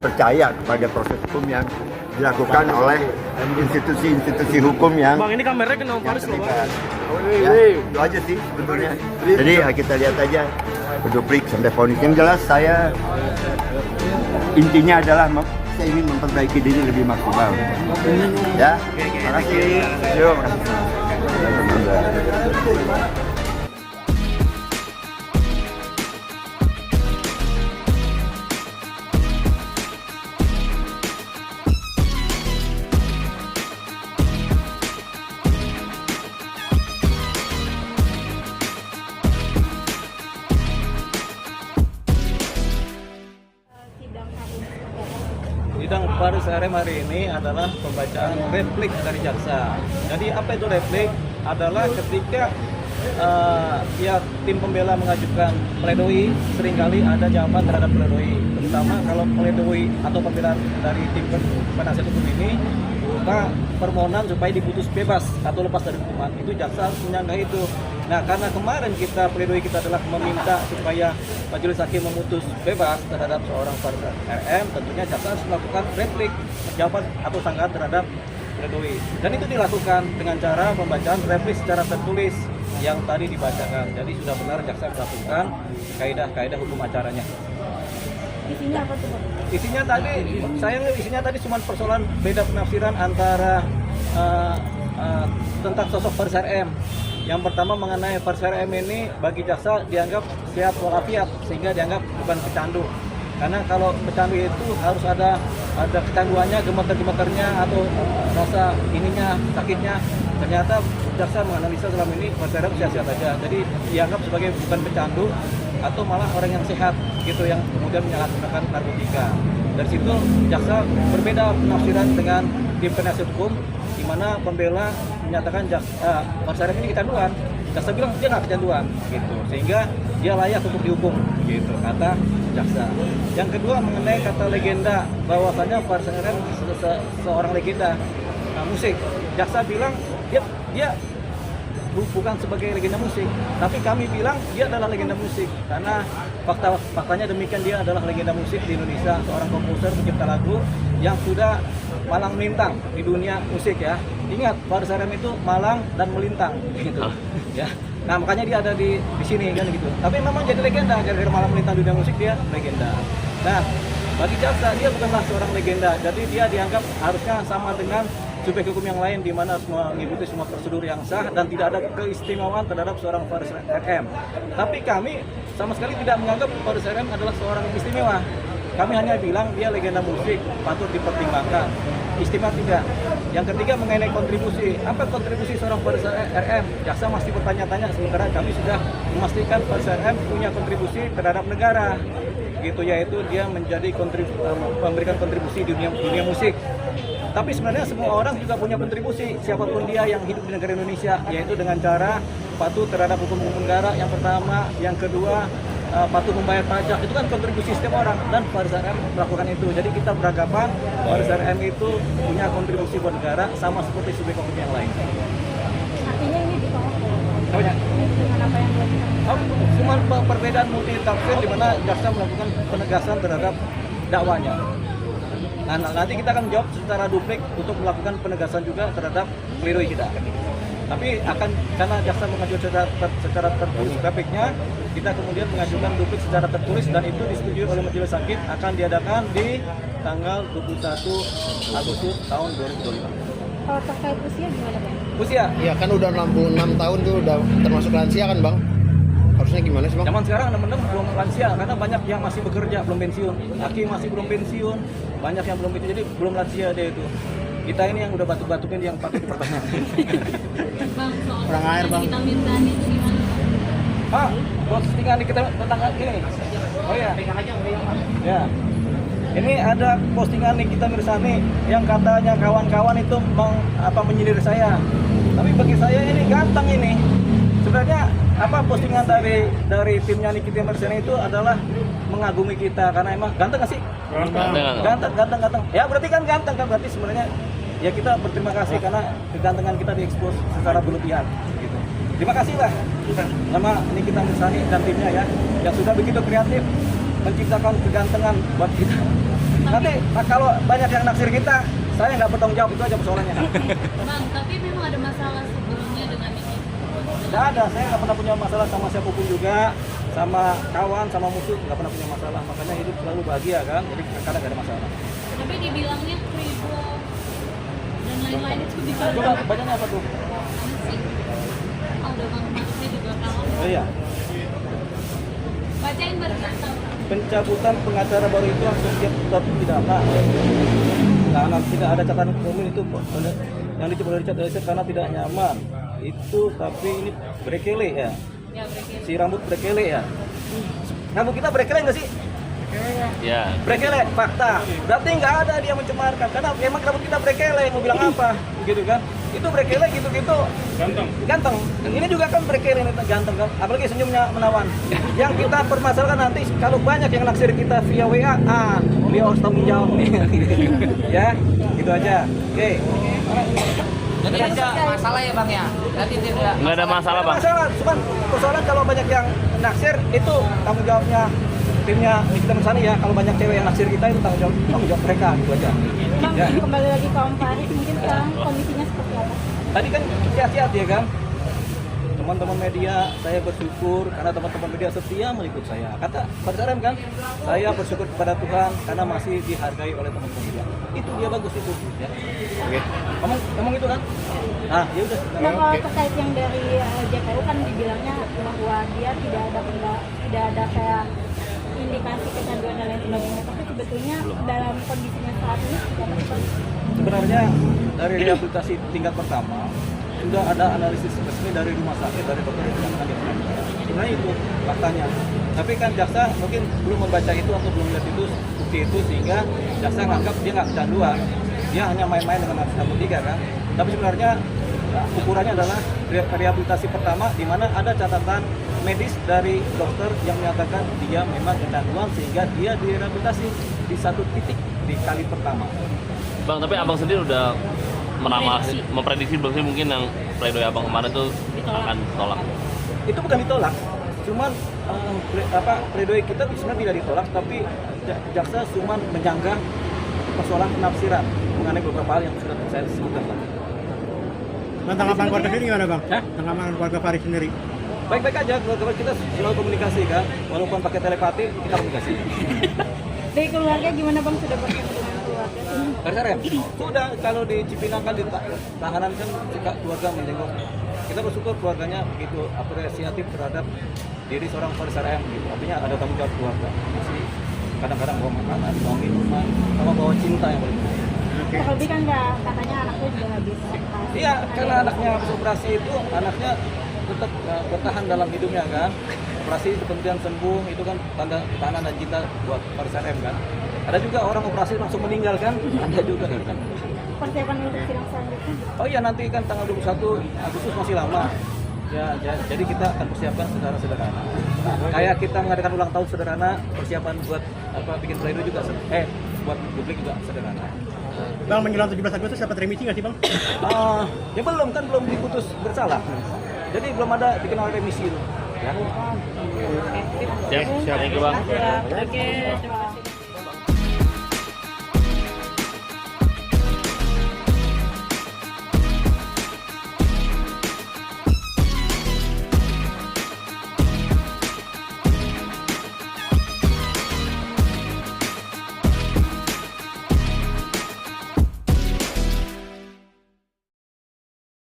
percaya kepada proses hukum yang dilakukan oleh institusi-institusi hukum yang Bang, ini kameranya kena Faris loh, Bang. ya, itu aja sih sebetulnya. Jadi kita lihat aja berduplik sampai vonis. Yang jelas saya intinya adalah saya ingin memperbaiki diri lebih maksimal. Ya, terima kasih. Yuk. Sidang Faris RM hari ini adalah pembacaan replik dari jaksa. Jadi apa itu replik? Adalah ketika tim pembela mengajukan pledoi, seringkali ada jawaban terhadap pledoi. Terutama kalau pledoi atau pembelaan dari tim penasihat hukum ini berupa permohonan supaya diputus bebas atau lepas dari hukuman, itu jaksa harus menyanggah itu. Nah, karena kemarin pledoi kita adalah meminta supaya majelis hakim memutus bebas terhadap seorang Faris RM, tentunya jaksa harus melakukan replik jawaban atau sanggahan terhadap pledoi. Dan itu dilakukan dengan cara pembacaan replik secara tertulis yang tadi dibacakan. Jadi sudah benar jaksa melakukan kaidah-kaidah hukum acaranya. Isinya apa tuh, Pak? Isinya tadi, sayangnya isinya tadi cuma persoalan beda penafsiran antara tentang sosok Faris RM. Yang pertama mengenai Faris RM ini bagi jaksa dianggap sehat walafiat, sehingga dianggap bukan pecandu. Karena kalau pecandu itu harus ada kecanduannya, gemeter-gemeternya atau rasa ininya, sakitnya. Ternyata jaksa menganalisa selama ini Faris RM sehat-sehat saja. Jadi dianggap sebagai bukan pecandu atau malah orang yang sehat gitu, yang kemudian menyalahgunakan narkotika. Dari situ jaksa berbeda penafsiran dengan tim penasihat hukum, di mana pembela menyatakan Faris RM ini kecanduan. Jaksa bilang dia nggak kecanduan gitu, sehingga dia layak untuk dihukum gitu, kata jaksa. Yang kedua mengenai kata legenda, bahwasanya Faris RM seorang legenda musik. Jaksa bilang dia bukan sebagai legenda musik, tapi kami bilang dia adalah legenda musik karena faktanya demikian, dia adalah legenda musik di Indonesia, seorang komposer pencipta lagu yang sudah malang melintang di dunia musik ya. Ingat, Faris RM itu malang dan melintang gitu ya. Nah, makanya dia ada di sini kan gitu. Tapi memang jadi legenda, gara-gara malang melintang di dunia musik dia legenda. Nah, bagi jaksa dia bukanlah seorang legenda, jadi dia dianggap harusnya sama dengan subjek hukum yang lain, di mana mengikuti semua prosedur yang sah dan tidak ada keistimewaan terhadap seorang Faris RM. Tapi kami sama sekali tidak menganggap Faris RM adalah seorang yang istimewa. Kami hanya bilang dia legenda musik, patut dipertimbangkan. Istimewa tidak. Yang ketiga mengenai kontribusi. Apa kontribusi seorang Faris RM? Jaksa masih bertanya-tanya, sementara kami sudah memastikan Faris RM punya kontribusi terhadap negara. Gitu, yaitu dia menjadi memberikan kontribusi di dunia musik. Tapi sebenarnya semua orang juga punya kontribusi, siapapun dia yang hidup di negara Indonesia, yaitu dengan cara patuh terhadap hukum-hukum negara yang pertama, yang kedua patuh membayar pajak. Itu kan kontribusi setiap orang, dan Faris RM melakukan itu. Jadi kita beranggapan Faris RM itu punya kontribusi buat negara sama seperti subjek hukum yang lain. Artinya ini ditolak. Oh ya? Dengan apa yang dilakukan? Cuma perbedaan multi tafsir di mana jaksa melakukan penegasan terhadap dakwanya. Nah, nanti kita akan menjawab secara duplik untuk melakukan penegasan juga terhadap pledoi kita. Tapi karena jaksa mengajukan secara tertulis repliknya, kita kemudian mengajukan duplik secara tertulis, dan itu disetujui oleh majelis hakim, akan diadakan di tanggal 21 Agustus tahun 2025. Kalau terkait usia gimana, Bang? Usia? Iya kan udah 66 tahun tuh, udah termasuk lansia kan Bang? Harusnya gimana sih Bang? Zaman sekarang teman-teman belum lansia, karena banyak yang masih bekerja belum pensiun, hakim masih belum pensiun, banyak yang belum pensiun, jadi belum lansia dia itu. Kita ini yang udah batuk-batukin yang patut dipertanyakan. Bang, soal Kurang air, Bang. Nikita Mirzani itu gimana? Pak, postingan kita tentang ini. Oh ya. Ya. Ini ada postingan Nikita Mirzani yang katanya kawan-kawan itu menyindir saya. Tapi bagi saya ini ganteng ini. Sebenarnya postingan dari timnya Nikita Mirzani itu adalah mengagumi kita, karena emang ganteng nggak sih? Ganteng. Ya berarti kan ganteng kan, berarti sebenarnya ya kita berterima kasih karena kegantengan kita diekspos secara berlebihan gitu. Terima kasih lah sama Nikita Mirzani dan timnya ya, yang sudah begitu kreatif menciptakan kegantengan buat kita. Nanti kalau banyak yang naksir kita, saya nggak bertanggung jawab, itu aja persoalannya. Bang, tapi memang ada masalah sebelumnya dengan ini. Nggak ada, saya nggak pernah punya masalah sama siapapun juga, sama kawan, sama musuh, nggak pernah punya masalah. Makanya hidup selalu bahagia kan, jadi kadang nggak ada masalah. Tapi dibilangnya kribo dan lain-lain itu bisa Coba bacanya apa tuh? sih. Oh, udah bang, maksudnya juga kalau Oh iya, bacain berkata. pencabutan pengacara baru itu langsung siap tetap pidana. Karena tidak ada catatan umum itu yang dicoba Richard Eliezer karena tidak nyaman. Itu tapi ini brekele ya. Ya, berkata. Si rambut brekele ya. Rambut kita brekele nggak sih? Ya. Brekele, fakta. Berarti nggak ada dia mencemarkan. Karena emang rambut kita brekele, mau bilang apa? Gitu kan? Itu brekele gitu-gitu. Ganteng. Ini juga kan brekele ini ganteng kan. Apalagi senyumnya menawan. Yang kita permasalahkan nanti kalau banyak yang naksir kita via WA, dia harus tanggung jawab nih. Ya, gitu aja. Oke. Jadi tidak masalah ya bang ya? Jadi tidak. Nggak ada masalah bang. Masalah, cuman persoalan kalau banyak yang naksir itu tanggung jawabnya timnya Nikita Mirzani ya. Kalau banyak cewek yang naksir kita itu tanggung jawab mereka gitu aja. Bang, Ya. kembali lagi ke Om Faris, mungkin sekarang kondisinya seperti apa? Tadi kan sehat-sehat ya kan? Teman-teman media, saya bersyukur karena teman-teman media setia meliput saya. Kata Pak Sarem kan, saya bersyukur kepada Tuhan karena masih dihargai oleh teman-teman media. Itu dia bagus itu. Ya. Oke. Ngomong itu kan? Nah, ya udah. Nah, kalau terkait yang dari JPU kan dibilangnya bahwa dia tidak ada kayak indikasi kecanduan dan lain sebagainya. Tapi sebetulnya dalam kondisinya saat ini seperti apa? Sebenarnya dari rehabilitasi tingkat pertama sudah ada analisis resmi dari rumah sakit dari dokter yang menangani dia. Sebenarnya itu faktanya. Tapi kan jaksa mungkin belum membaca itu atau belum lihat itu bukti itu sehingga jaksa menganggap dia nggak kecanduan. Dia hanya main-main dengan narkotika kan. Tapi sebenarnya ukurannya adalah rehabilitasi pertama di mana ada catatan medis dari dokter yang menyatakan dia memang kecanduan sehingga dia direhabilitasi di satu titik di kali pertama. Bang, tapi abang sendiri udah memprediksi belum sih mungkin yang pledoi abang kemarin tuh akan ditolak? Itu bukan ditolak, cuman pledoi kita sebenarnya tidak ditolak, tapi jaksa cuma menyanggah persoalan penafsiran mengenai beberapa hal yang sudah saya sebutkan tadi. Nah, tanggapan keluarga sendiri gimana bang? Hah? Tanggapan keluarga Faris sendiri? Baik-baik aja, keluarga kita selalu komunikasi kan, walaupun pakai telepati kita komunikasi. Dari keluarga gimana bang, sudah bertemu dengan keluarga? Karena sudah kalau di Cipinang kan di tahanan kan jika keluarga menjenguk. Kita bersyukur keluarganya begitu apresiatif terhadap diri seorang Faris RM gitu. Artinya ada tanggung jawab keluarga. Masih kadang-kadang bawa makanan, bawa minuman, sama bawa cinta yang paling penting. Terlebih kan nggak, katanya anaknya juga nggak bisa. Iya, karena anaknya habis operasi itu anaknya tetap bertahan dalam hidupnya kan. Operasi kemudian sembuh itu kan tanda ketahanan dan cinta buat Faris RM kan. Ada juga orang operasi langsung meninggal kan, ada juga kan. Persiapan untuk sidang selanjutnya? Oh iya nanti kan tanggal 21 Agustus masih lama. Ya, jadi kita akan persiapkan secara sederhana. Kayak kita mengadakan ulang tahun sederhana, persiapan buat bikin pledoi juga buat publik juga sederhana. Bang, menjelang 17 Agustus dapat remisi nggak sih bang? Ya belum diputus bersalah. Jadi belum ada dikenal remisi itu. Ya. Siap, thank you bang. Oke, terima kasih.